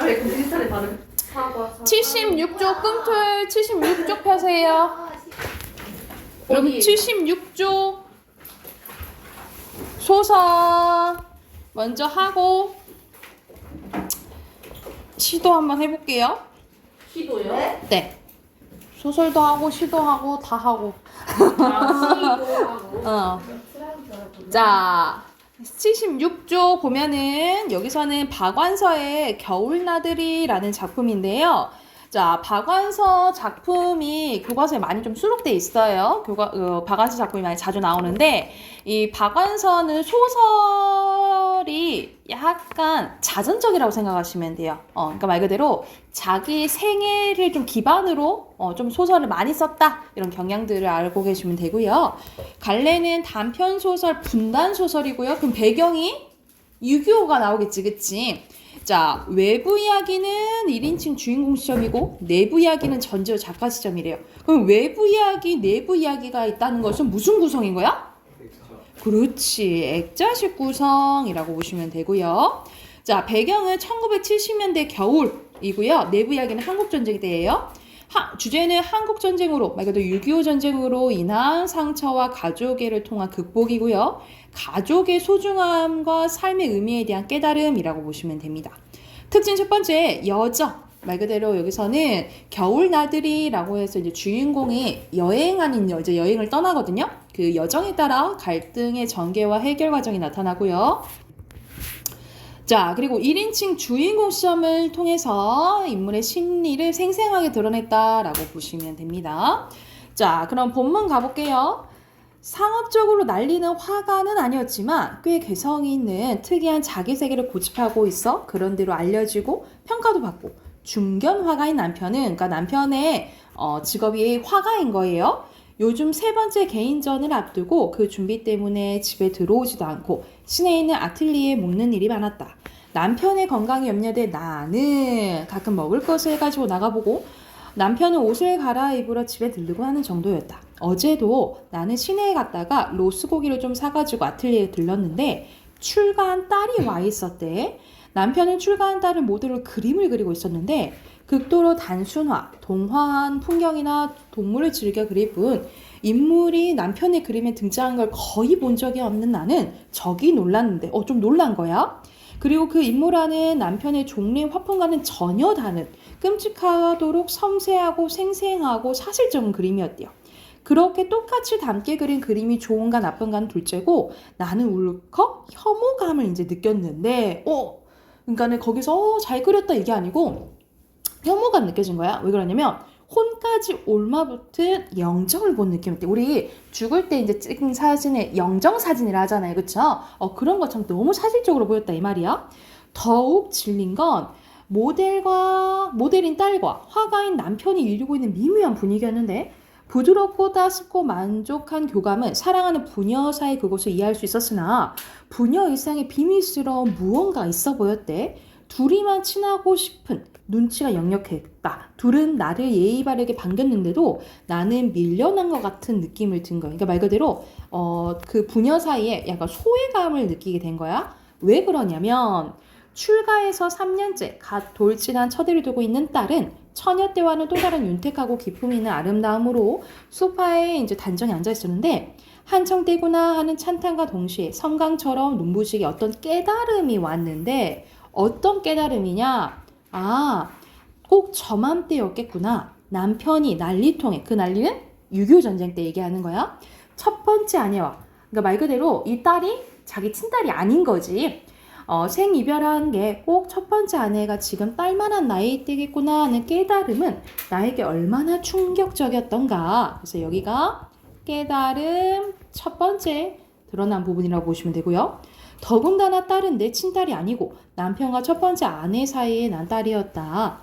아니 그 비슷하네 발음. 76쪽 꿈틀 76쪽 펴세요. 여러분 76쪽 소설 먼저 하고 시도 한번 해볼게요. 시도요? 네. 소설도 하고 시도 하고 다 하고. 시도 하고. 자, 76쪽 보면은 여기서는 박완서의 겨울나들이라는 작품인데요. 자, 박완서 작품이 교과서에 많이 좀 수록돼 있어요. 박완서 작품이 많이 자주 나오는데 이 박완서는 소설이 약간 자전적이라고 생각하시면 돼요. 그러니까 말 그대로 자기 생애를 좀 기반으로 좀 소설을 많이 썼다 이런 경향들을 알고 계시면 되고요. 갈래는 단편 소설, 분단 소설이고요. 그럼 배경이 6.25가 나오겠지, 그치? 자, 외부 이야기는 1인칭 주인공 시점이고 내부 이야기는 전지현 작가 시점이래요. 그럼 외부 이야기, 내부 이야기가 있다는 것은 무슨 구성인 거야? 그렇지, 액자식 구성이라고 보시면 되고요. 자, 배경은 1970년대 겨울이고요. 내부 이야기는 한국전쟁 때예요. 주제는 한국전쟁으로, 말 그대로 6.25 전쟁으로 인한 상처와 가족애를 통한 극복이고요. 가족의 소중함과 삶의 의미에 대한 깨달음이라고 보시면 됩니다. 특징 첫 번째, 여정. 말 그대로 여기서는 겨울 나들이라고 해서 이제 주인공이 여행하는 이제 여행을 떠나거든요. 그 여정에 따라 갈등의 전개와 해결 과정이 나타나고요. 자, 그리고 1인칭 주인공 시점을 통해서 인물의 심리를 생생하게 드러냈다라고 보시면 됩니다. 자, 그럼 본문 가볼게요. 상업적으로 날리는 화가는 아니었지만 꽤 개성 있는 특이한 자기 세계를 고집하고 있어 그런 대로 알려지고 평가도 받고 중견 화가인 남편은, 그러니까 남편의 직업이 화가인 거예요. 요즘 세 번째 개인전을 앞두고 그 준비 때문에 집에 들어오지도 않고 시내에 있는 아틀리에에 묵는 일이 많았다. 남편의 건강이 염려돼 나는 가끔 먹을 것을 가지고 나가보고 남편은 옷을 갈아입으러 집에 들르고 하는 정도였다. 어제도 나는 시내에 갔다가 로스고기를 좀 사가지고 아틀리에에 들렀는데 출가한 딸이 와 있었대. 남편은 출가한 딸을 모델로 그림을 그리고 있었는데 극도로 단순화, 동화한 풍경이나 동물을 즐겨 그릴 뿐 인물이 남편의 그림에 등장한 걸 거의 본 적이 없는 나는 적이 놀랐는데 좀 놀란 거야. 그리고 그 인물화는 남편의 종래 화풍과는 전혀 다른 끔찍하도록 섬세하고 생생하고 사실적인 그림이었대요. 그렇게 똑같이 닮게 그린 그림이 좋은가 나쁜가는 둘째고 나는 울컥 혐오감을 이제 느꼈는데 그러니까는 거기서 잘 그렸다 이게 아니고 혐오감 느껴진 거야. 왜 그러냐면 혼까지 올마붙은 영정을 본 느낌이었대. 우리 죽을 때 이제 찍은 사진에 영정 사진이라 하잖아요. 그쵸? 그런 것처럼 너무 사실적으로 보였다 이 말이야. 더욱 질린 건 모델인 딸과 화가인 남편이 이루고 있는 미묘한 분위기였는데 부드럽고 따숩고 만족한 교감은 사랑하는 부녀 사이 그것을 이해할 수 있었으나 부녀 일상에 비밀스러운 무언가 있어 보였대. 둘이만 친하고 싶은 눈치가 역력했다. 둘은 나를 예의 바르게 반겼는데도 나는 밀려난 것 같은 느낌을 든 거야. 그러니까 말 그대로 그 부녀 사이에 약간 소외감을 느끼게 된 거야. 왜 그러냐면 출가해서 3년째 갓 돌진한 처대를 두고 있는 딸은 처녀 때와는 또 다른 윤택하고 기품 있는 아름다움으로 소파에 이제 단정히 앉아 있었는데 한청 때구나 하는 찬탄과 동시에 섬광처럼 눈부시게 어떤 깨달음이 왔는데 어떤 깨달음이냐? 꼭 저맘때였겠구나. 남편이 난리통에, 그 난리는 6.25 전쟁 때 얘기하는 거야. 첫 번째 아내와, 그러니까 말 그대로 이 딸이 자기 친딸이 아닌 거지. 생이별한 게 꼭 첫 번째 아내가 지금 딸만한 나이 때겠구나 하는 깨달음은 나에게 얼마나 충격적이었던가. 그래서 여기가 깨달음 첫 번째 드러난 부분이라고 보시면 되고요. 더군다나 딸은 내 친딸이 아니고 남편과 첫 번째 아내 사이에 난 딸이었다.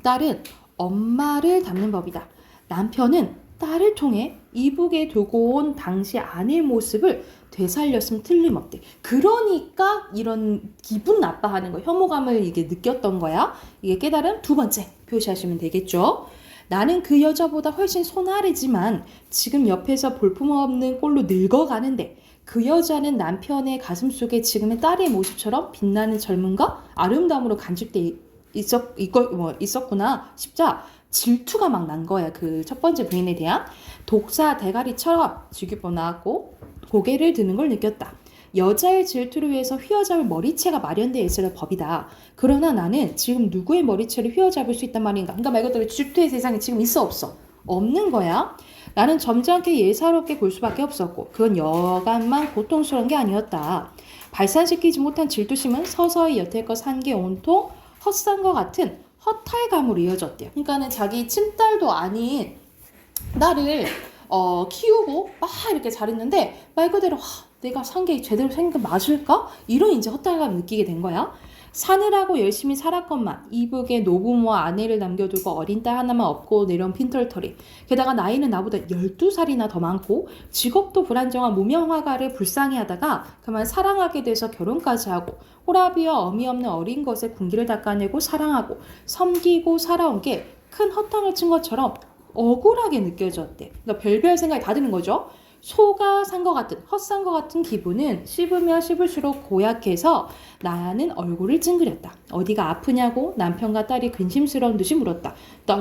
딸은 엄마를 닮는 법이다. 남편은 딸을 통해 이북에 두고 온 당시 아내의 모습을 되살렸으면 틀림없대. 그러니까 이런 기분 나빠하는 거, 혐오감을 이게 느꼈던 거야. 이게 깨달음 두 번째 표시하시면 되겠죠. 나는 그 여자보다 훨씬 손아래지만 지금 옆에서 볼품없는 꼴로 늙어가는데 그 여자는 남편의 가슴 속에 지금의 딸의 모습처럼 빛나는 젊음과 아름다움으로 간직돼 있었구나 싶자 질투가 막 난 거야. 그 첫 번째 부인에 대한 독사 대가리처럼 직유법 나왔고 고개를 드는 걸 느꼈다. 여자의 질투를 위해서 휘어잡을 머리채가 마련되어 있을 법이다. 그러나 나는 지금 누구의 머리채를 휘어잡을 수 있단 말인가? 그러니까 말 그대로 질투의 세상이 지금 있어 없어? 없는 거야. 나는 점잖게 예사롭게 볼 수밖에 없었고 그건 여간만 고통스러운 게 아니었다. 발산시키지 못한 질투심은 서서히 여태껏 산 게 온통 헛산 것 같은 허탈감으로 이어졌대요. 그러니까는 자기 친딸도 아닌 나를 키우고 막 이렇게 잘했는데 말 그대로 내가 산 게 제대로 생긴 게 맞을까? 이런 이제 허탈감을 느끼게 된 거야. 사느라고 열심히 살았건만 이북에 노부모와 아내를 남겨두고 어린 딸 하나만 업고 내려온 핀털터리. 게다가 나이는 나보다 12살이나 더 많고 직업도 불안정한 무명 화가를 불쌍히하다가 그만 사랑하게 돼서 결혼까지 하고 호라비와 어미 없는 어린 것에 군기를 닦아내고 사랑하고 섬기고 살아온 게 큰 허탕을 친 것처럼 억울하게 느껴졌대. 그러니까 별별 생각이 다 드는 거죠. 소가 산 것 같은 헛산 것 같은 기분은 씹으면 씹을수록 고약해서 나는 얼굴을 찡그렸다. 어디가 아프냐고 남편과 딸이 근심스러운 듯이 물었다.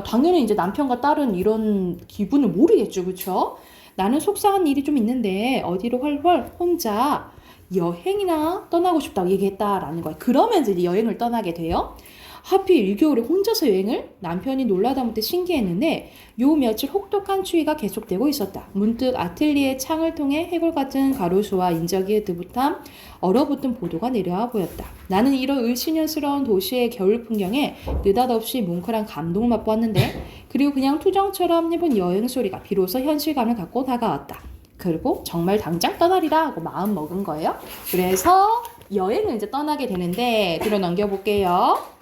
당연히 이제 남편과 딸은 이런 기분을 모르겠죠, 그렇죠? 나는 속상한 일이 좀 있는데 어디로 헐헐 혼자 여행이나 떠나고 싶다고 얘기했다라는 거야. 그러면서 이제 여행을 떠나게 돼요. 하필 1개월에 혼자서 여행을? 남편이 놀라다 못해 신기했는데 요 며칠 혹독한 추위가 계속되고 있었다. 문득 아틀리에 창을 통해 해골 같은 가로수와 인적이 느긋한 얼어붙은 보도가 내려와 보였다. 나는 이런 을씨년스러운 도시의 겨울 풍경에 느닷없이 뭉클한 감동을 맛보았는데 그리고 그냥 투정처럼 해본 여행 소리가 비로소 현실감을 갖고 다가왔다. 그리고 정말 당장 떠나리라 하고 마음 먹은 거예요. 그래서 여행을 이제 떠나게 되는데 들어 넘겨볼게요.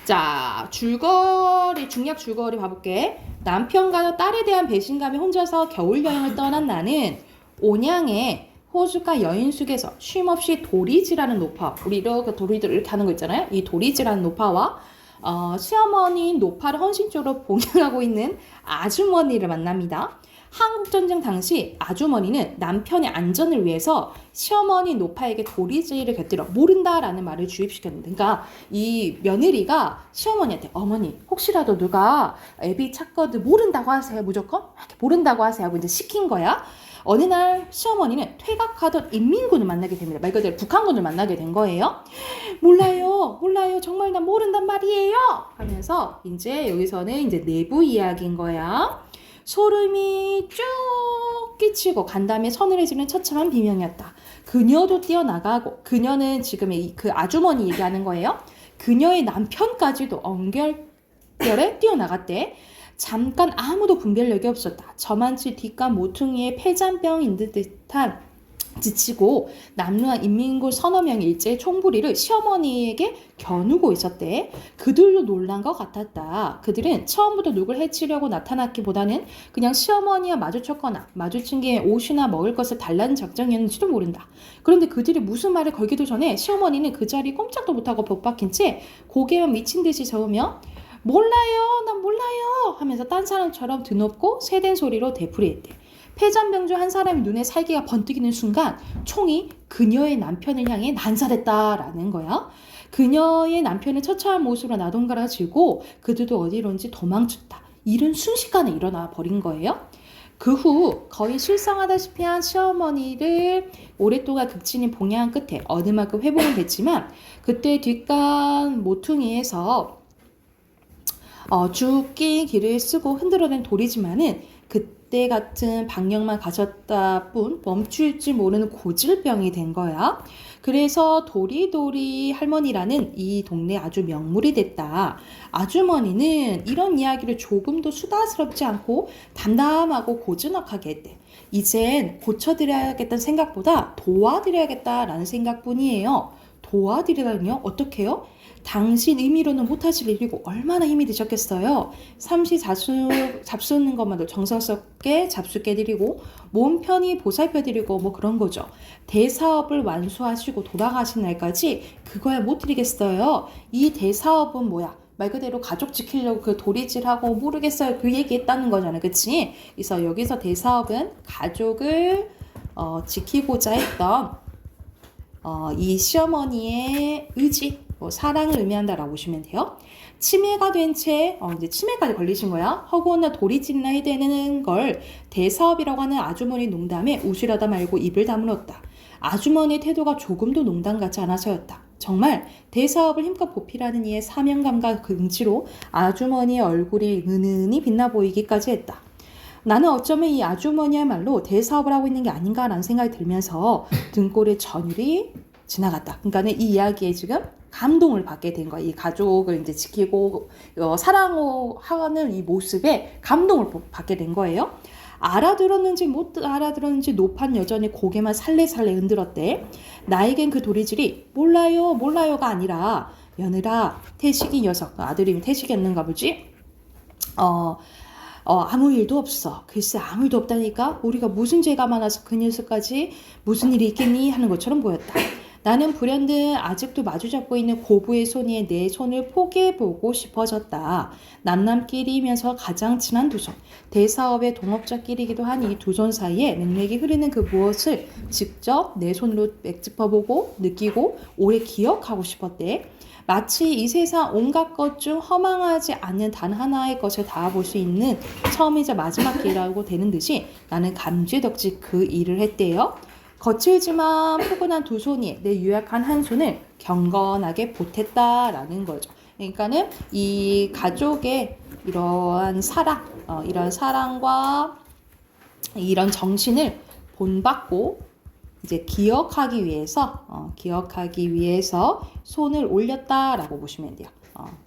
자, 중략 줄거리 봐볼게. 남편과 딸에 대한 배신감에 혼자서 겨울 여행을 떠난 나는 온양의 호숫가 여인숙에서 쉼없이 도리지라는 노파, 우리 이렇게 도리들 이렇게 하는 거 있잖아요. 이 도리지라는 노파와 시어머니인 노파를 헌신적으로 봉양하고 있는 아주머니를 만납니다. 한국전쟁 당시 아주머니는 남편의 안전을 위해서 시어머니 노파에게 도리지를 곁들여 모른다라는 말을 주입시켰는데, 그러니까 이 며느리가 시어머니한테 어머니 혹시라도 누가 애비 찾거든 모른다고 하세요. 무조건 모른다고 하세요 하고 이제 시킨 거야. 어느 날 시어머니는 퇴각하던 인민군을 만나게 됩니다. 말 그대로 북한군을 만나게 된 거예요. 몰라요 정말 난 모른단 말이에요 하면서 이제 여기서는 이제 내부 이야기인 거야. 소름이 쭉 끼치고 간담회 서늘해지는 처참한 비명이었다. 그녀도 뛰어나가고, 그녀는 지금 그 아주머니 얘기하는 거예요. 그녀의 남편까지도 엉결결에 뛰어나갔대. 잠깐 아무도 분별력이 없었다. 저만치 뒷간 모퉁이에 폐잔병인 듯한 지치고 남루한 인민군 서너 명이 일제히 총부리를 시어머니에게 겨누고 있었대. 그들도 놀란 것 같았다. 그들은 처음부터 누굴 해치려고 나타났기보다는 그냥 시어머니와 마주쳤거나 마주친 게 옷이나 먹을 것을 달라는 작정이었는지도 모른다. 그런데 그들이 무슨 말을 걸기도 전에 시어머니는 그 자리에 꼼짝도 못하고 복박힌 채 고개만 미친 듯이 저으며 몰라요, 난 몰라요 하면서 딴 사람처럼 드높고 세댄 소리로 되풀이했대. 폐잔병주 한 사람이 눈에 살기가 번뜩이는 순간 총이 그녀의 남편을 향해 난사됐다라는 거야. 그녀의 남편은 처참한 모습으로 나동갈아지고 그들도 어디론지 도망쳤다. 일은 순식간에 일어나 버린 거예요. 그 후 거의 실성하다시피 한 시어머니를 오랫동안 극진히 봉양한 끝에 어느 만큼 회복은 됐지만 그때 뒷간 모퉁이에서 죽기 길을 쓰고 흔들어낸 돌이지만은 그때 같은 방역만 가졌다 뿐 멈출지 모르는 고질병이 된 거야. 그래서 도리도리 할머니라는 이 동네 아주 명물이 됐다. 아주머니는 이런 이야기를 조금도 수다스럽지 않고 담담하고 고즈넉하게 했대. 이젠 고쳐드려야겠다는 생각보다 도와드려야겠다라는 생각뿐이에요. 도와드리다니요? 어떻게요? 당신 의미로는 못하실 일이고 얼마나 힘이 드셨겠어요. 삼시 잡수는 것만도 정성스럽게 잡수게 드리고 몸 편히 보살펴드리고 뭐 그런 거죠. 대사업을 완수하시고 돌아가신 날까지 그거야 못 드리겠어요. 이 대사업은 뭐야? 말 그대로 가족 지키려고 그 도리질하고 모르겠어요 그 얘기했다는 거잖아, 그치? 그래서 여기서 대사업은 가족을 지키고자 했던 이 시어머니의 의지, 사랑을 의미한다라고 보시면 돼요. 치매가 된 채 이제 치매까지 걸리신 거야. 허구나 도리질이나 해야 되는 걸 대사업이라고 하는 아주머니 농담에 웃으려다 말고 입을 다물었다. 아주머니의 태도가 조금도 농담 같지 않아서였다. 정말 대사업을 힘껏 보필하는 이의 사명감과 긍지로 아주머니의 얼굴이 은은히 빛나 보이기까지 했다. 나는 어쩌면 이 아주머니야말로 대사업을 하고 있는 게 아닌가라는 생각이 들면서 등골의 전율이 지나갔다. 그러니까는 이 이야기에 지금 감동을 받게 된 거야. 이 가족을 이제 지키고 사랑하는 이 모습에 감동을 받게 된 거예요. 알아들었는지 못 알아들었는지 노판 여전히 고개만 살래살래 흔들었대. 나에겐 그 도리질이 몰라요 몰라요가 아니라 며느라 태식이 녀석, 아들이면 태식이었는가 보지. 아무 일도 없어. 글쎄 아무 일도 없다니까. 우리가 무슨 죄가 많아서 그 녀석까지 무슨 일이 있겠니 하는 것처럼 보였다. 나는 불현듯 아직도 마주잡고 있는 고부의 손에 내 손을 포개보고 싶어졌다. 남남끼리면서 가장 친한 두 손. 대사업의 동업자끼리기도 한 이 두 손 사이에 맥락이 흐르는 그 무엇을 직접 내 손으로 맥짚어보고 느끼고 오래 기억하고 싶었대. 마치 이 세상 온갖 것 중 허망하지 않는 단 하나의 것을 다 볼 수 있는 처음이자 마지막 기회라고 되는 듯이 나는 감지덕지 그 일을 했대요. 거칠지만 포근한 두 손이 내 유약한 한 손을 경건하게 보탰다라는 거죠. 그러니까는 이 가족의 이러한 사랑, 이런 사랑과 이런 정신을 본받고 이제 기억하기 위해서 손을 올렸다라고 보시면 돼요.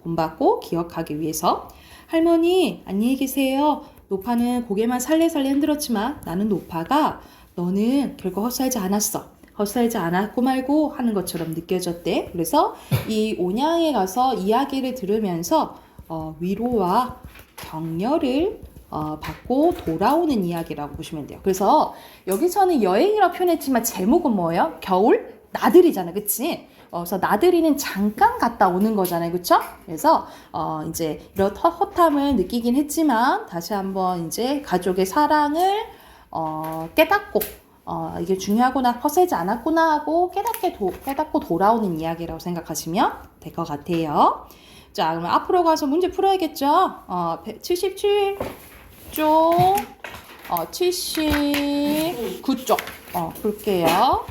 본받고 기억하기 위해서. 할머니 안녕히 계세요. 노파는 고개만 살래살래 흔들었지만 나는 노파가 너는 결코 헛살지 않았어. 헛살지 않았고 말고 하는 것처럼 느껴졌대. 그래서 이 온양에 가서 이야기를 들으면서 위로와 격려를 받고 돌아오는 이야기라고 보시면 돼요. 그래서 여기서는 여행이라고 표현했지만 제목은 뭐예요? 겨울 나들이잖아, 그치? 그래서 나들이는 잠깐 갔다 오는 거잖아요, 그쵸? 그래서 이제 이런 헛헛함을 느끼긴 했지만 다시 한번 이제 가족의 사랑을 깨닫고 이게 중요하구나, 헛살지 않았구나 하고 깨닫고 돌아오는 이야기라고 생각하시면 될 것 같아요. 자, 그러면 앞으로 가서 문제 풀어야겠죠? 77쪽, 79쪽 풀게요.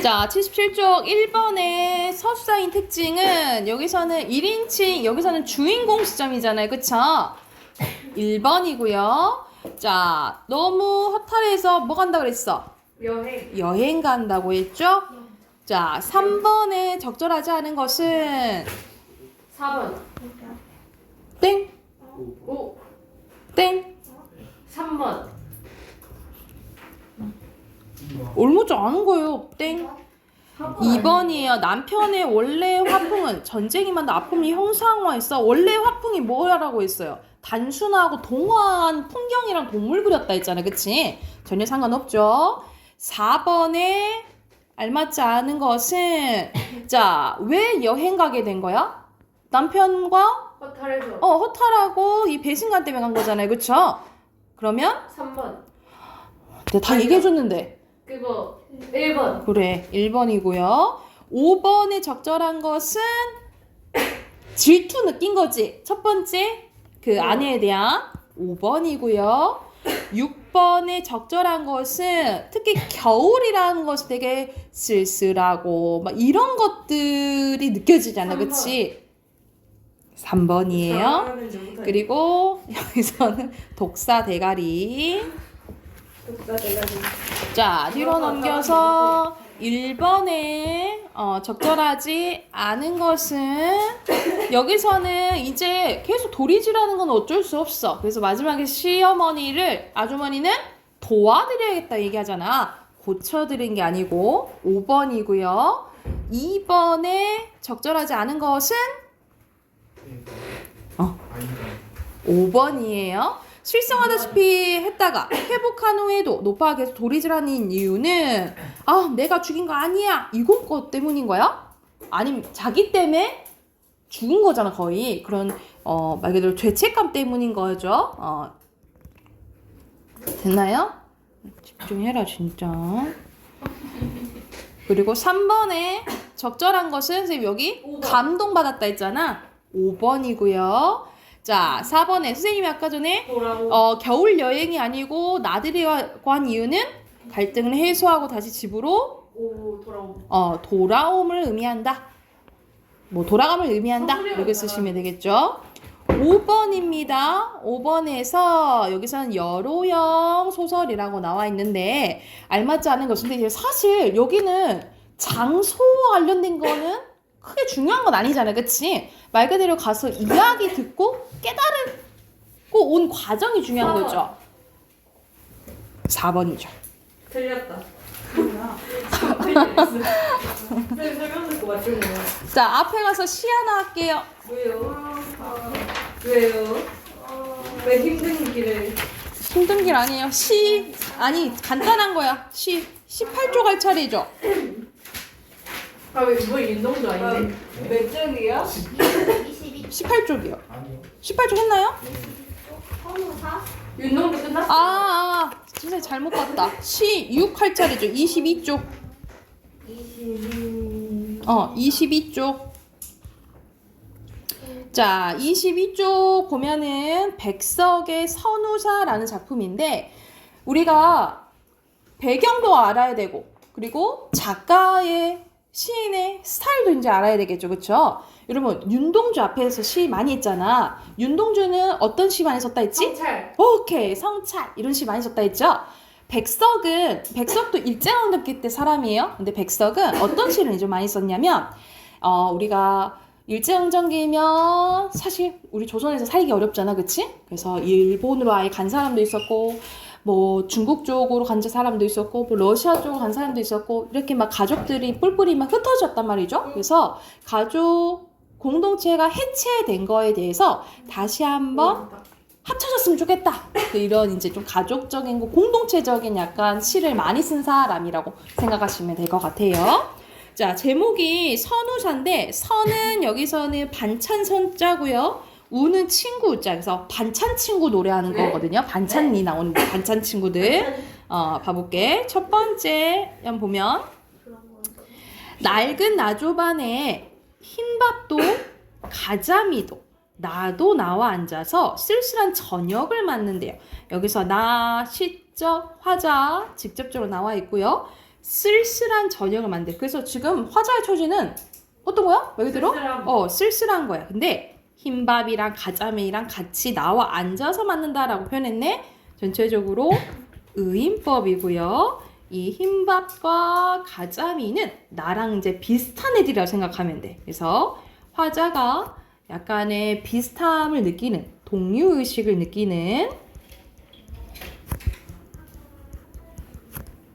자, 77쪽 1번의 서술사인 특징은 여기서는 1인칭, 여기서는 주인공 시점이잖아요. 그쵸? 1번이고요. 자, 너무 허탈해서 뭐 간다 그랬어? 여행 간다고 했죠? 자, 3번에 적절하지 않은 것은 4번. 땡, 5. 땡. 3번. 옮지 않은 거예요. 땡. 2번이에요. 남편의 원래 화풍은 전쟁이만 아픔이 형상화했어. 원래 화풍이 뭐라고 했어요? 단순하고 동화한 풍경이랑 동물 그렸다 했잖아. 그치? 전혀 상관없죠. 4번에 알맞지 않은 것은 자, 왜 여행 가게 된 거야? 남편과 허탈해서. 허탈하고 이 배신감 때문에 간 거잖아요. 그쵸? 그러면 3번. 내가 다 얘기해줬는데. 그거 1번. 그래, 1번이고요. 5번에 적절한 것은 질투 느낀 거지. 첫 번째 그 아내에 대한 5번이고요. 6번에 적절한 것은 특히 겨울이라는 것이 되게 쓸쓸하고 막 이런 것들이 느껴지잖아. 3번. 그치? 3번이에요. 그리고 여기서는 독사 대가리. 자, 뒤로 넘겨서 1번에 적절하지 않은 것은 여기서는 이제 계속 도리질하는 건 어쩔 수 없어. 그래서 마지막에 아주머니는 도와드려야겠다 얘기하잖아. 고쳐드린 게 아니고 5번이고요. 2번에 적절하지 않은 것은 5번이에요. 실성하다시피 했다가 회복한 후에도 노파가 계속 도리질하는 이유는 내가 죽인 거 아니야 이건 것 때문인 거야? 아니면 자기 때문에 죽은 거잖아 거의. 그런 말 그대로 죄책감 때문인 거죠. 됐나요? 집중해라 진짜. 그리고 3번에 적절한 것은 선생님 여기 5번. 감동받았다 했잖아. 5번이고요. 자 4번에 선생님이 아까 전에 돌아오. 겨울 여행이 아니고 나들이라고 한 이유는 갈등을 해소하고 다시 집으로 돌아오. 돌아옴을 의미한다. 뭐 돌아감을 의미한다. 이렇게 쓰시면 되겠죠. 5번입니다. 5번에서 여기서는 여로형 소설이라고 나와 있는데 알맞지 않은 것인데 이제 사실 여기는 장소와 관련된 거는 크게 중요한 건 아니잖아요. 그치? 말 그대로 가서 이야기 듣고 깨달고 온 과정이 중요한 4번. 거죠. 4번이죠. 틀렸다. 선생님 설명 듣고 맞춘 거야. 자, 앞에 가서 시 하나 할게요. 왜요? 왜요? 왜 힘든 길을? 힘든 길 아니에요. 아니 간단한 거야. 18쪽 할 차례죠. 왜 윤동주 아닌데? 몇 쪽이야? 18쪽이요. 아니요. 18쪽 했나요? 윤동주 끝났어? 진짜 잘못 봤다. 6 할 차례죠. 22쪽. 22쪽. 자, 22쪽 보면은 백석의 선우사라는 작품인데 우리가 배경도 알아야 되고 그리고 작가의 시인의 스타일도 이제 알아야 되겠죠. 그쵸? 여러분 윤동주 앞에서 시 많이 했잖아. 윤동주는 어떤 시 많이 썼다 했지? 성찰. 오케이, 성찰 이런 시 많이 썼다 했죠. 백석도 일제강점기 때 사람이에요. 근데 백석은 어떤 시를 이제 많이 썼냐면 우리가 일제강점기면 사실 우리 조선에서 살기 어렵잖아, 그치? 그래서 일본으로 아예 간 사람도 있었고 뭐 중국 쪽으로 간 사람도 있었고 뭐 러시아 쪽으로 간 사람도 있었고 이렇게 막 가족들이 뿔뿔이 막 흩어졌단 말이죠. 그래서 가족 공동체가 해체된 거에 대해서 다시 한번 합쳐졌으면 좋겠다. 이런 이제 좀 가족적인 거, 공동체적인 약간 시를 많이 쓴 사람이라고 생각하시면 될 것 같아요. 자, 제목이 선우사인데 선은 여기서는 반찬선자고요. 우는 친구 우자. 그래서 반찬 친구 노래하는 네? 거거든요. 반찬이 나오는 반찬 친구들. 봐볼게. 첫 번째 한번 보면 낡은 나조반에 흰밥도 가자미도 나도 나와 앉아서 쓸쓸한 저녁을 맞는데요. 여기서 나, 시적, 화자 직접적으로 나와 있고요. 쓸쓸한 저녁을 만들. 그래서 지금 화자의 처지는 어떤 거야? 말 그대로? 쓸쓸한 거야. 근데 흰밥이랑 가자미랑 같이 나와 앉아서 맞는다라고 표현했네. 전체적으로 의인법이고요. 이 흰밥과 가자미는 나랑 이제 비슷한 애들이라고 생각하면 돼. 그래서 화자가 약간의 비슷함을 느끼는, 동료의식을 느끼는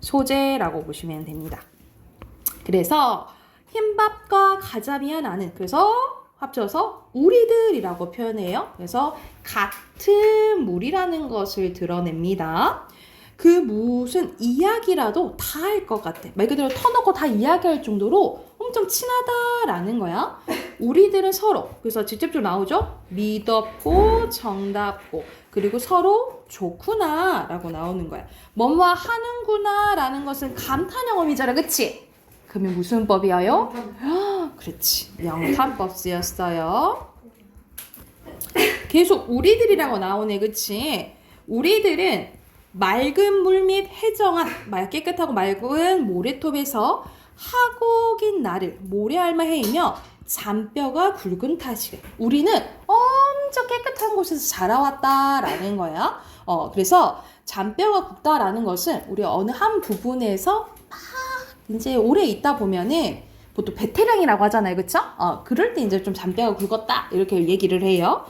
소재라고 보시면 됩니다. 그래서 흰밥과 가자미와 나는 그래서 합쳐서 우리들이라고 표현해요. 그래서 같은 물이라는 것을 드러냅니다. 그 무슨 이야기라도 다 할 것 같아. 말 그대로 터놓고 다 이야기할 정도로 엄청 친하다라는 거야. 우리들은 서로, 그래서 직접적으로 나오죠. 믿었고 정답고 그리고 서로 좋구나 라고 나오는 거야. 뭐뭐 하는구나 라는 것은 감탄형음이잖아. 그치? 그러면 무슨 법이에요? 그렇지. 영탄법 쓰였어요. 계속 우리들이라고 나오네. 그치? 우리들은 맑은 물 및 해정한 깨끗하고 맑은 모래톱에서 하고 긴 나를 모래알마 헤이며 잔뼈가 굵은 탓이래. 우리는 엄청 깨끗한 곳에서 자라왔다라는 거야. 그래서 잔뼈가 굵다라는 것은 우리 어느 한 부분에서 막 이제 오래 있다 보면은 보통 베테랑이라고 하잖아요. 그쵸? 그럴 때 이제 좀 잔뼈가 굵었다 이렇게 얘기를 해요.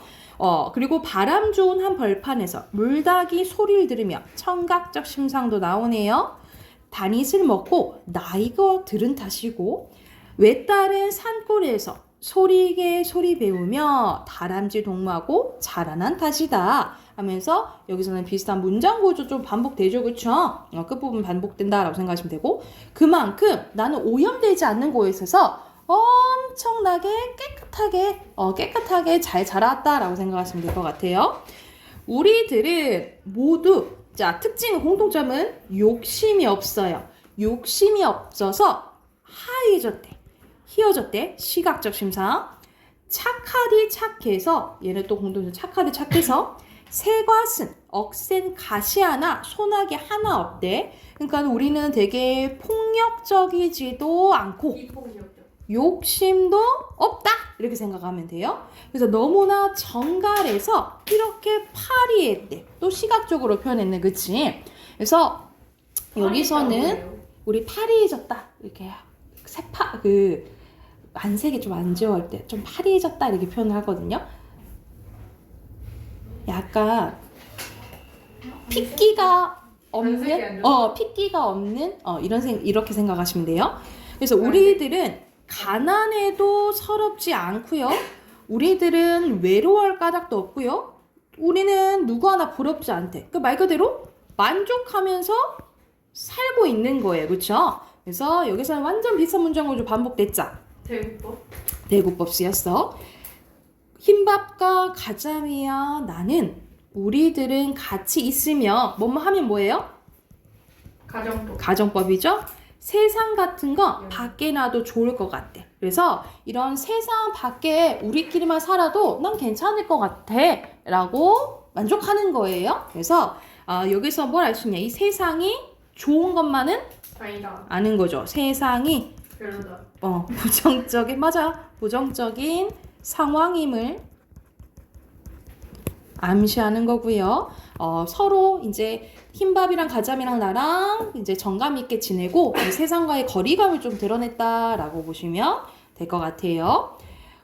그리고 바람 좋은 한 벌판에서 물닭이 소리를 들으며 청각적 심상도 나오네요. 다닛을 먹고 나이가 들은 탓이고 외따른 산골에서 소리게 소리 배우며 다람쥐 동무하고 자라난 탓이다 하면서 여기서는 비슷한 문장 구조 좀 반복되죠. 그쵸? 끝부분 반복된다라고 생각하시면 되고 그만큼 나는 오염되지 않는 곳에 있어서 엄청나게 깨끗하게 잘 자랐다라고 생각하시면 될 것 같아요. 우리들은 모두 자 특징 공통점은 욕심이 없어요. 욕심이 없어서 하얘졌대. 희어졌대. 시각적 심상. 착하디 착해서 얘는 또 공통점 착하디 착해서 새과슨 억센 가시 하나 소나기 하나 없대. 그러니까 우리는 되게 폭력적이지도 않고 비폭력적. 욕심도 없다 이렇게 생각하면 돼요. 그래서 너무나 정갈해서 이렇게 파리했대. 또 시각적으로 표현했네. 그치? 그래서 여기서는 우리 파리해졌다 이렇게 안색이 좀 안 좋을 때 좀 파리해졌다 이렇게 표현을 하거든요. 약간 핏기가 없는 이렇게 생각하시면 돼요. 그래서 우리들은 가난해도 서럽지 않고요. 우리들은 외로워할 까닭도 없고요. 우리는 누구 하나 부럽지 않대. 그 말 그대로 만족하면서 살고 있는 거예요. 그렇죠? 그래서 여기서는 완전 비슷한 문장으로 좀 반복됐죠. 대구법 쓰였어. 흰밥과 가자미야 나는 우리들은 같이 있으며 뭐뭐 하면 뭐예요? 가정법이죠. 세상 같은 거 밖에 놔도 좋을 것 같아. 그래서 이런 세상 밖에 우리끼리만 살아도 난 괜찮을 것 같아 라고 만족하는 거예요. 그래서 여기서 뭘 알 수 있냐. 이 세상이 좋은 것만은 아니다. 아는 거죠. 세상이 별로다. 부정적인 상황임을 암시하는 거고요. 서로 이제 흰밥이랑 가자미랑 나랑 이제 정감 있게 지내고 이 세상과의 거리감을 좀 드러냈다라고 보시면 될 것 같아요.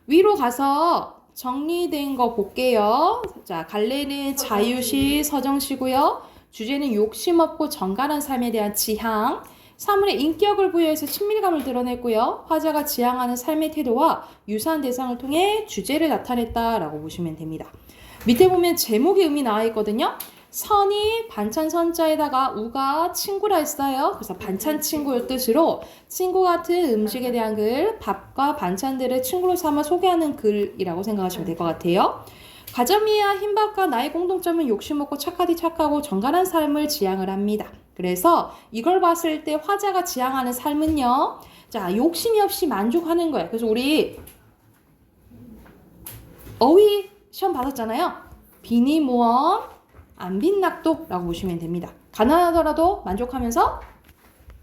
위로 가서 정리된 거 볼게요. 자, 갈래는 자유시 서정시고요. 주제는 욕심 없고 정갈한 삶에 대한 지향. 사물에 인격을 부여해서 친밀감을 드러냈고요. 화자가 지향하는 삶의 태도와 유사한 대상을 통해 주제를 나타냈다라고 보시면 됩니다. 밑에 보면 제목의 의미 나와 있거든요. 선이 반찬 선자에다가 우가 친구라 했어요. 그래서 반찬 친구의 뜻으로 친구 같은 음식에 대한 글, 밥과 반찬들을 친구로 삼아 소개하는 글이라고 생각하시면 될 것 같아요. 가자미와 흰밥과 나의 공통점은 욕심 없고 착하디 착하고 정갈한 삶을 지향을 합니다. 그래서 이걸 봤을 때 화자가 지향하는 삶은요. 자, 욕심이 없이 만족하는 거예요. 그래서 우리 어휘 시험 받았잖아요. 비니 모험 안 빈낙도라고 보시면 됩니다. 가난하더라도 만족하면서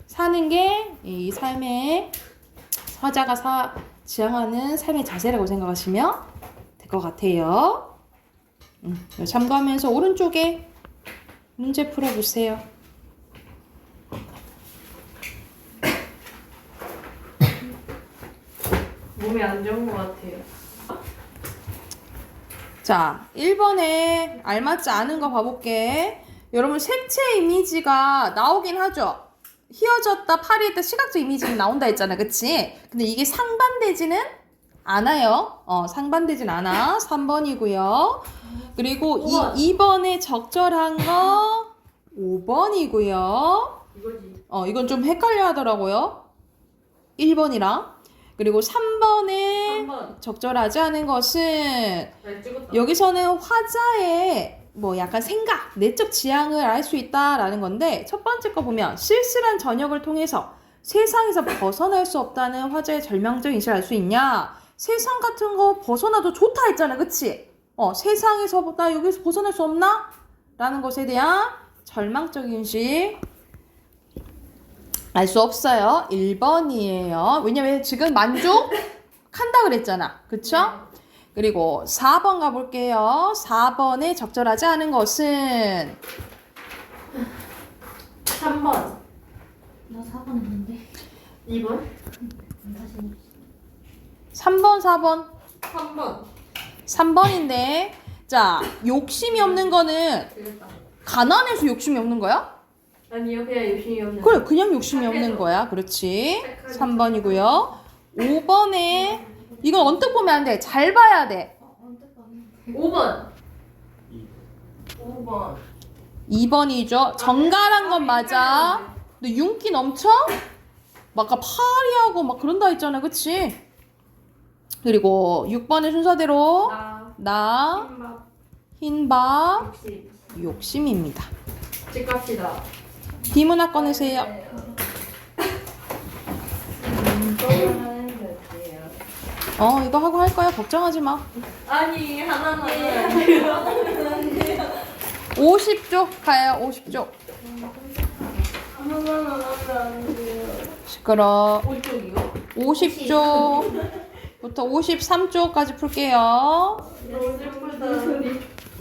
사는 게 이 삶의 화자가 지향하는 삶의 자세라고 생각하시면 될 것 같아요. 참고하면서 오른쪽에 문제 풀어보세요. 몸이 안 좋은 것 같아요. 자, 1번에 알맞지 않은 거 봐볼게. 여러분 색채 이미지가 나오긴 하죠. 휘어졌다, 파리했다, 시각적 이미지는 나온다 했잖아. 그치? 근데 이게 상반되지는 않아요. 상반되진 않아. 3번이고요. 그리고 2번에 적절한 거 5번이고요. 이거지. 이건 좀 헷갈려 하더라고요. 1번이랑. 그리고 3번에 3번. 적절하지 않은 것은 잘 찍었다. 여기서는 화자의 뭐 약간 생각, 내적 지향을 알 수 있다라는 건데 첫 번째 거 보면 쓸쓸한 저녁을 통해서 세상에서 벗어날 수 없다는 화자의 절망적 인식을 알 수 있냐? 세상 같은 거 벗어나도 좋다 했잖아. 그치? 세상에서 나 여기서 벗어날 수 없나? 라는 것에 대한 절망적 인식 알 수 없어요. 1번이에요. 왜냐면 지금 만족한다 그랬잖아. 그쵸? 그리고 4번 가볼게요. 4번에 적절하지 않은 것은 3번. 나 4번 했는데 2번. 다시 3번, 4번. 3번. 3번인데 자, 욕심이 없는 거는 되겠다. 가난해서 욕심이 없는 거야? 아니요, 그냥 욕심이 없는. 그래, 그냥 욕심이 착해서. 없는 거야. 그렇지. 착하게. 3번이고요. 5번에 이건 언뜻 보면 안 돼. 잘 봐야 돼. 언뜻 봤는데 5번. 5번. 2번이죠. 정갈한 건 맞아. 너 윤기 넘쳐? 막 아까 파리하고 막 그런다 했잖아, 그치? 그리고 6번의 순서대로 나 흰밥. 흰밥 60. 욕심입니다. 집 갑시다. 비문학 꺼내세요. 이거 하고 할 거야. 걱정하지 마. 아니 하나만. 50쪽 가요. 50쪽. 하나만 하면 안 돼요. 시끄러. 5쪽이요? 50쪽부터 53쪽까지 풀게요. 너무 슬프다.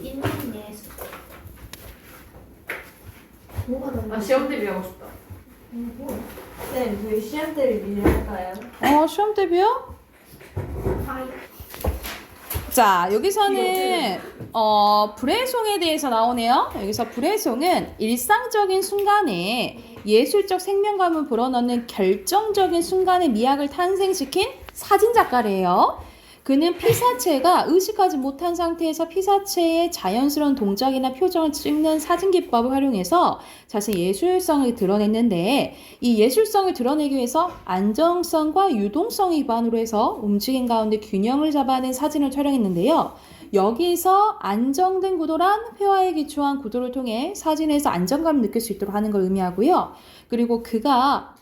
있는 예수. 뭐가 너무 아 시험 대비하고 싶다. 네, 저희 시험 대비 미리 할까요? 시험 대비요? 아이. 자, 여기서는 불회송에 대해서 나오네요. 여기서 불회송은 일상적인 순간에 예술적 생명감을 불어넣는 결정적인 순간의 미학을 탄생시킨 사진작가래요. 그는 피사체가 의식하지 못한 상태에서 피사체의 자연스러운 동작이나 표정을 찍는 사진 기법을 활용해서 자신의 예술성을 드러냈는데, 이 예술성을 드러내기 위해서 안정성과 유동성을 기반으로 해서 움직임 가운데 균형을 잡아낸 사진을 촬영했는데요. 여기서 안정된 구도란 회화에 기초한 구도를 통해 사진에서 안정감을 느낄 수 있도록 하는 걸 의미하고요. 그리고 그가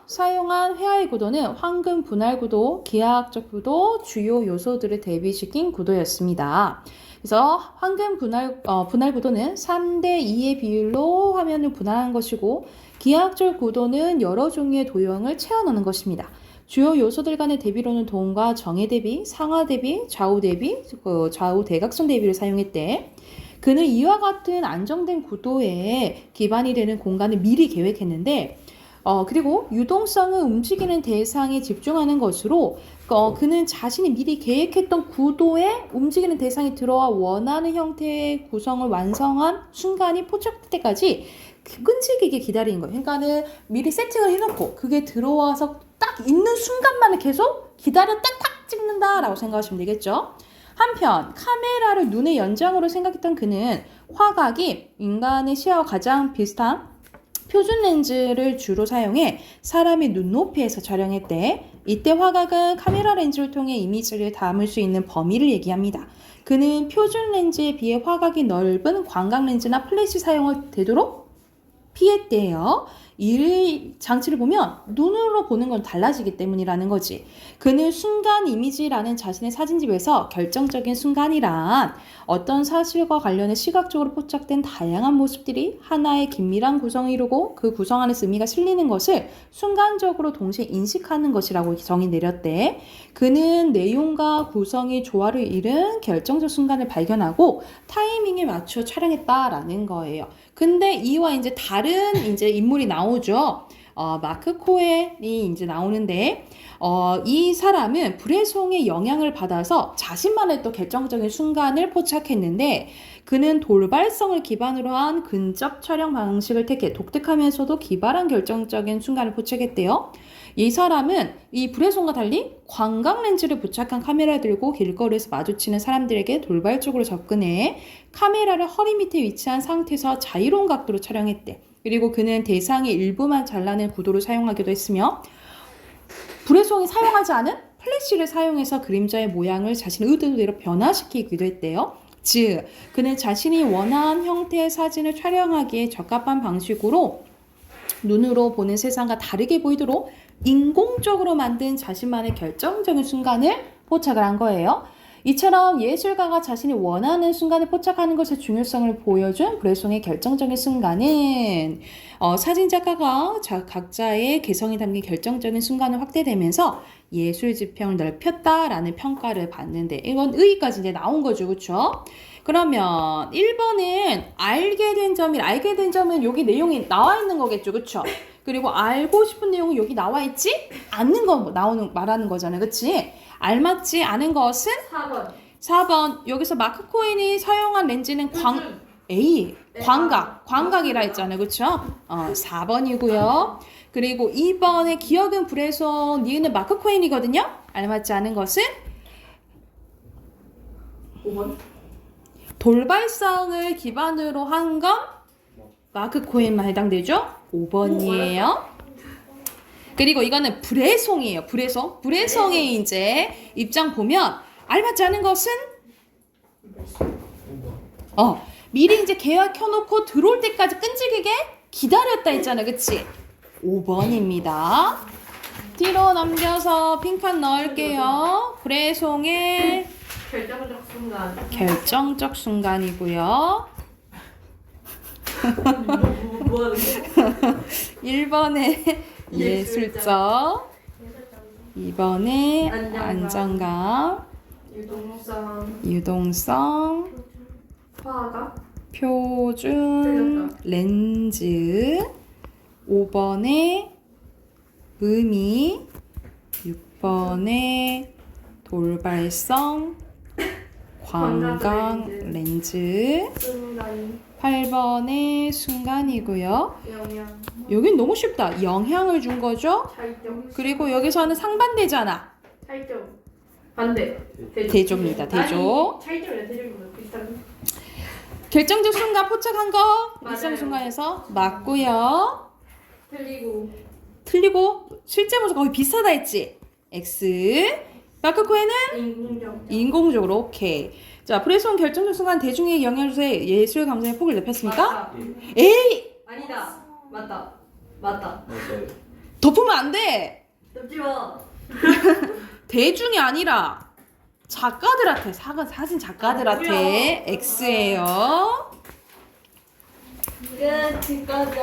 사용한 회화의 구도는 황금 분할 구도, 기하학적 구도, 주요 요소들을 대비시킨 구도였습니다. 그래서 황금 분할 구도는 3대2의 비율로 화면을 분할한 것이고, 기하학적 구도는 여러 종류의 도형을 채워넣는 것입니다. 주요 요소들 간의 대비로는 동과 정의 대비, 상하 대비, 좌우 대비, 좌우 대각선 대비를 사용했대. 그는 이와 같은 안정된 구도에 기반이 되는 공간을 미리 계획했는데, 그리고 유동성은 움직이는 대상에 집중하는 것으로 그는 자신이 미리 계획했던 구도에 움직이는 대상이 들어와 원하는 형태의 구성을 완성한 순간이 포착될 때까지 끈질기게 기다리는 거예요. 그러니까는 미리 세팅을 해놓고 그게 들어와서 딱 있는 순간만을 계속 기다렸다 딱 찍는다라고 생각하시면 되겠죠. 한편 카메라를 눈의 연장으로 생각했던 그는 화각이 인간의 시야와 가장 비슷한 표준 렌즈를 주로 사용해 사람의 눈높이에서 촬영했대. 이때 화각은 카메라 렌즈를 통해 이미지를 담을 수 있는 범위를 얘기합니다. 그는 표준 렌즈에 비해 화각이 넓은 광각 렌즈나 플래시 사용을 되도록 피했대요. 이 장치를 보면 눈으로 보는 건 달라지기 때문이라는 거지. 그는 순간 이미지라는 자신의 사진집에서 결정적인 순간이란 어떤 사실과 관련해 시각적으로 포착된 다양한 모습들이 하나의 긴밀한 구성을 이루고 그 구성 안에서 의미가 실리는 것을 순간적으로 동시에 인식하는 것이라고 정의 내렸대. 그는 내용과 구성이 조화를 이룬 결정적 순간을 발견하고 타이밍에 맞춰 촬영했다라는 거예요. 근데 이와 이제 다른 이제 인물이 나오죠. 마크 코엔이 이제 나오는데, 이 사람은 불회송의 영향을 받아서 자신만의 또 결정적인 순간을 포착했는데, 그는 돌발성을 기반으로 한 근접 촬영 방식을 택해 독특하면서도 기발한 결정적인 순간을 포착했대요. 이 사람은 이 불회송과 달리 광각 렌즈를 부착한 카메라를 들고 길거리에서 마주치는 사람들에게 돌발적으로 접근해 카메라를 허리 밑에 위치한 상태에서 자유로운 각도로 촬영했대. 그리고 그는 대상의 일부만 잘라낸 구도를 사용하기도 했으며, 불회송이 사용하지 않은 플래시를 사용해서 그림자의 모양을 자신의 의도대로 변화시키기도 했대요. 즉, 그는 자신이 원하는 형태의 사진을 촬영하기에 적합한 방식으로 눈으로 보는 세상과 다르게 보이도록 인공적으로 만든 자신만의 결정적인 순간을 포착을 한 거예요. 이처럼 예술가가 자신이 원하는 순간에 포착하는 것의 중요성을 보여준 불회송의 결정적인 순간은 사진작가가 각자의 개성이 담긴 결정적인 순간을 확대되면서 예술 지평을 넓혔다라는 평가를 받는데, 이건 의의까지 이제 나온 거죠. 그렇죠? 그러면 1번은 알게 된 점은 여기 내용이 나와 있는 거겠죠. 그렇죠? 그리고 알고 싶은 내용은 여기 나와 있지 않는 거 말하는 거잖아요. 그치? 알맞지 않은 것은 4번. 4번. 여기서 마크 코엔이 사용한 렌즈는 광각이라 했잖아요. 그쵸? 4번이고요. 그리고 2번의 기억은 불회송, 니은은 마크 코엔이거든요. 알맞지 않은 것은 5번. 돌발성을 기반으로 한 건 마크 코엔만 해당되죠? 5번이에요. 그리고 이거는 브레송이에요. 브레송. 브레송의 이제 입장 보면 알맞지 않은 것은 미리 이제 계약 켜놓고 들어올 때까지 끈질기게 기다렸다 했잖아. 그치? 5번입니다. 뒤로 넘겨서 빈칸 넣을게요. 브레송의 결정적 순간. 결정적 순간이고요. 뭐 하는 거? 1번에 예술적, 2번에 안정감, 유동성, 화가 표준, 틀렸다. 렌즈, 5번에 의미, 6번에 돌발성, 관광 렌즈, 순간 8번에 순간이고요. 영향 여긴 너무 쉽다. 영향을 준 거죠? 차이점 그리고 여기서는 상반되잖아. 차이점 반대 대조입니다. 대조. 아니, 차이점이랑 대조입니다. 비슷한 결정적 순간 포착한 거 맞아요. 일상 순간에서 맞고요. 틀리고 실제 모습 거의 비슷하다 했지? X. 마크 코에는 인공적 인공적으로 오케이. 자, 브레송 결정적 순간 대중의 영향주에 예술 감성의 폭을 넓혔습니까? 맞다. 에이! 아니다 맞다 맞아요. 덮으면 안 돼. 덮지마 대중이 아니라 작가들한테 사진 작가들한테 X예요. 끝 지금까지